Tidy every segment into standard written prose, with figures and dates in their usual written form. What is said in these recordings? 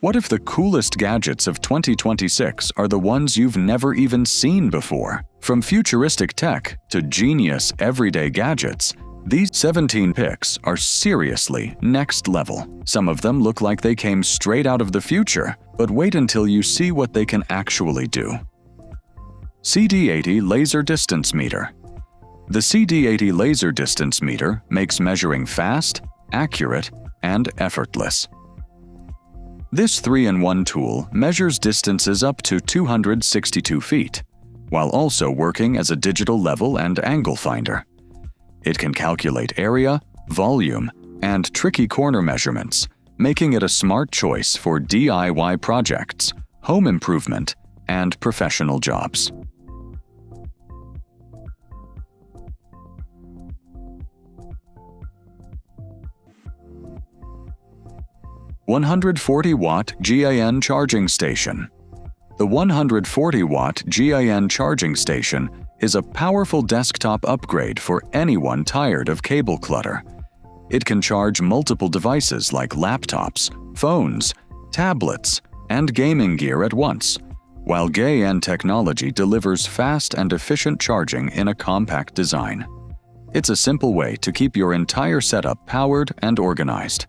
What if the coolest gadgets of 2026 are the ones you've never even seen before? From futuristic tech to genius everyday gadgets, these 17 picks are seriously next level. Some of them look like they came straight out of the future, but wait until you see what they can actually do. CD80 Laser Distance Meter. The CD80 Laser Distance Meter makes measuring fast, accurate, and effortless. This 3-in-1 tool measures distances up to 262 feet, while also working as a digital level and angle finder. It can calculate area, volume, and tricky corner measurements, making it a smart choice for DIY projects, home improvement, and professional jobs. $140-watt GaN Charging Station. The 140-watt GaN Charging Station is a powerful desktop upgrade for anyone tired of cable clutter. It can charge multiple devices like laptops, phones, tablets, and gaming gear at once, while GaN technology delivers fast and efficient charging in a compact design. It's a simple way to keep your entire setup powered and organized.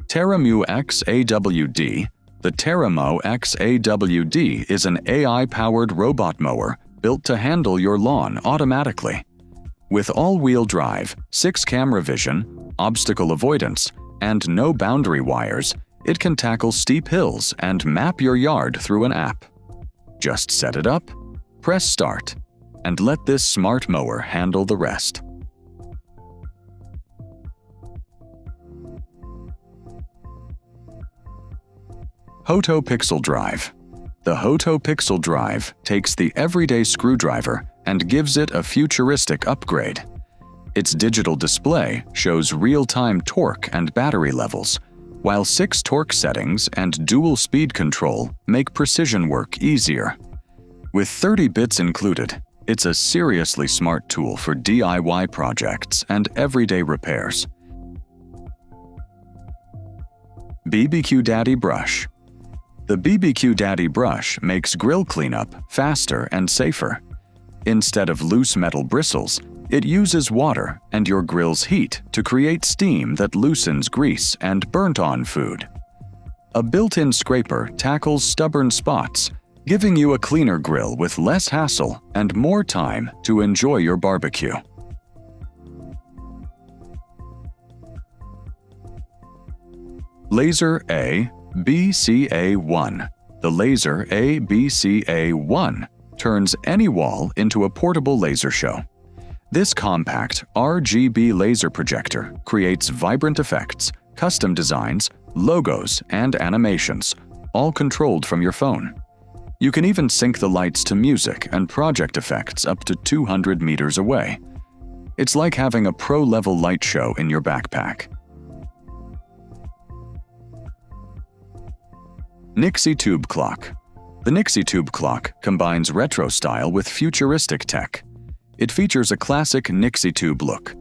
TerraMow X AWD. The TerraMow X AWD is an AI-powered robot mower built to handle your lawn automatically. With all-wheel drive, 6-camera vision, obstacle avoidance, and no boundary wires, it can tackle steep hills and map your yard through an app. Just set it up, press start, and let this smart mower handle the rest. HOTO PixelDrive. The HOTO PixelDrive takes the everyday screwdriver and gives it a futuristic upgrade. Its digital display shows real-time torque and battery levels, while 6 torque settings and dual speed control make precision work easier. With 30 bits included, it's a seriously smart tool for DIY projects and everyday repairs. BBQ Daddy Brush. The BBQ Daddy Brush makes grill cleanup faster and safer. Instead of loose metal bristles, it uses water and your grill's heat to create steam that loosens grease and burnt-on food. A built-in scraper tackles stubborn spots, giving you a cleaner grill with less hassle and more time to enjoy your barbecue. LaserABC A1. The LaserABC A1 turns any wall into a portable laser show. This compact RGB laser projector creates vibrant effects, custom designs, logos, and animations, all controlled from your phone. You can even sync the lights to music and project effects up to 200 meters away. It's like having a pro-level light show in your backpack. Nixie Tube Clock. The Nixie Tube Clock combines retro style with futuristic tech. It features a classic Nixie tube look,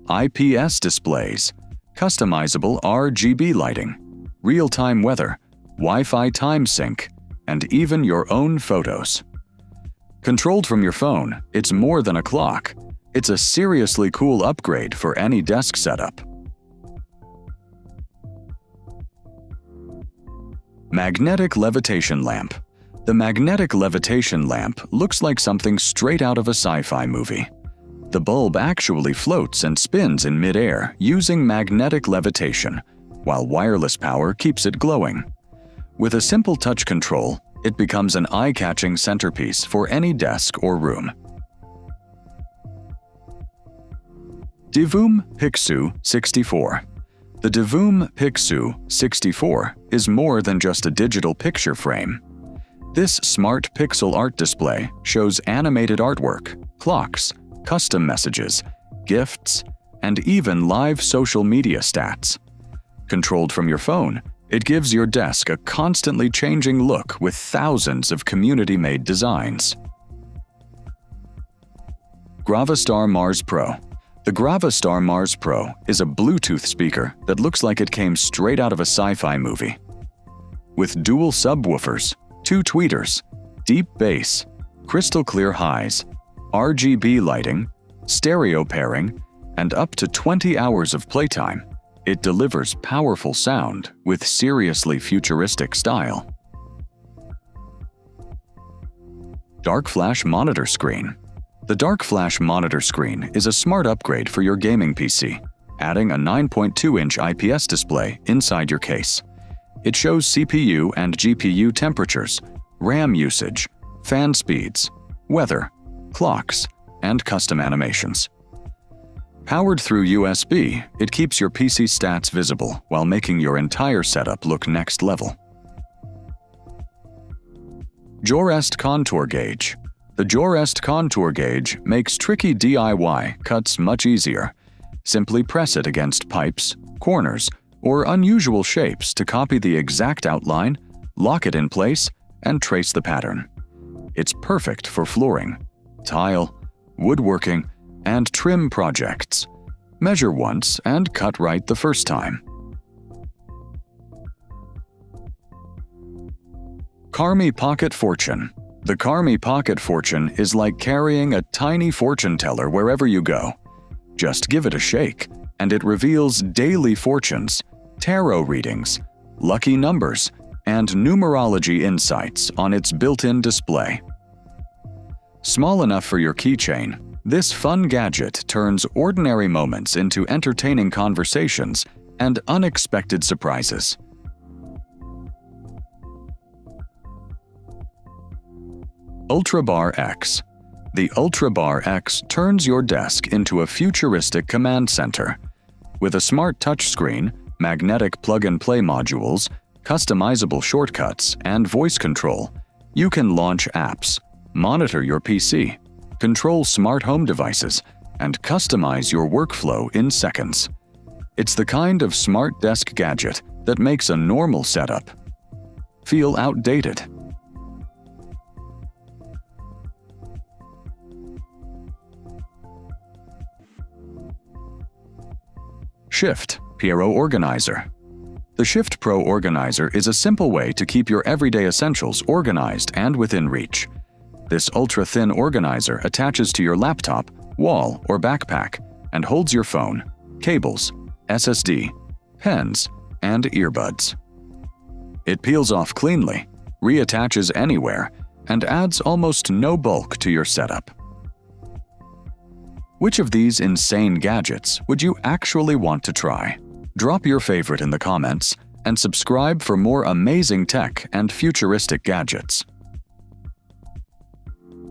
IPS displays, customizable RGB lighting, real-time weather, Wi-Fi time sync, and even your own photos. Controlled from your phone, it's more than a clock. It's a seriously cool upgrade for any desk setup. Magnetic Levitation Lamp. The magnetic levitation lamp looks like something straight out of a sci-fi movie. The bulb actually floats and spins in mid-air using magnetic levitation, while wireless power keeps it glowing. With a simple touch control, it becomes an eye-catching centerpiece for any desk or room. Divoom Pixoo 64. The Divoom Pixoo 64 is more than just a digital picture frame. This smart pixel art display shows animated artwork, clocks, custom messages, gifts, and even live social media stats. Controlled from your phone, it gives your desk a constantly changing look with thousands of community-made designs. GravaStar Mars Pro. The GravaStar Mars Pro is a Bluetooth speaker that looks like it came straight out of a sci-fi movie. With dual subwoofers, 2 tweeters, deep bass, crystal clear highs, RGB lighting, stereo pairing, and up to 20 hours of playtime, it delivers powerful sound with seriously futuristic style. DarkFlash Monitor Screen. The DarkFlash monitor screen is a smart upgrade for your gaming PC, adding a 9.2-inch IPS display inside your case. It shows CPU and GPU temperatures, RAM usage, fan speeds, weather, clocks, and custom animations. Powered through USB, it keeps your PC stats visible while making your entire setup look next level. JOREST Contour Gauge. The JOREST Contour Gauge makes tricky DIY cuts much easier. Simply press it against pipes, corners, or unusual shapes to copy the exact outline, lock it in place, and trace the pattern. It's perfect for flooring, tile, woodworking, and trim projects. Measure once and cut right the first time. Karmi Pocket Fortune. The Karmi Pocket Fortune is like carrying a tiny fortune teller wherever you go. Just give it a shake, and it reveals daily fortunes, tarot readings, lucky numbers, and numerology insights on its built-in display. Small enough for your keychain, this fun gadget turns ordinary moments into entertaining conversations and unexpected surprises. UltraBar X. The UltraBar X turns your desk into a futuristic command center. With a smart touchscreen, magnetic plug-and-play modules, customizable shortcuts, and voice control, you can launch apps, monitor your PC, control smart home devices, and customize your workflow in seconds. It's the kind of smart desk gadget that makes a normal setup feel outdated. Shift Pro Organizer. The Shift Pro Organizer is a simple way to keep your everyday essentials organized and within reach. This ultra-thin organizer attaches to your laptop, wall, or backpack and holds your phone, cables, SSD, pens, and earbuds. It peels off cleanly, reattaches anywhere, and adds almost no bulk to your setup. Which of these insane gadgets would you actually want to try? Drop your favorite in the comments and subscribe for more amazing tech and futuristic gadgets.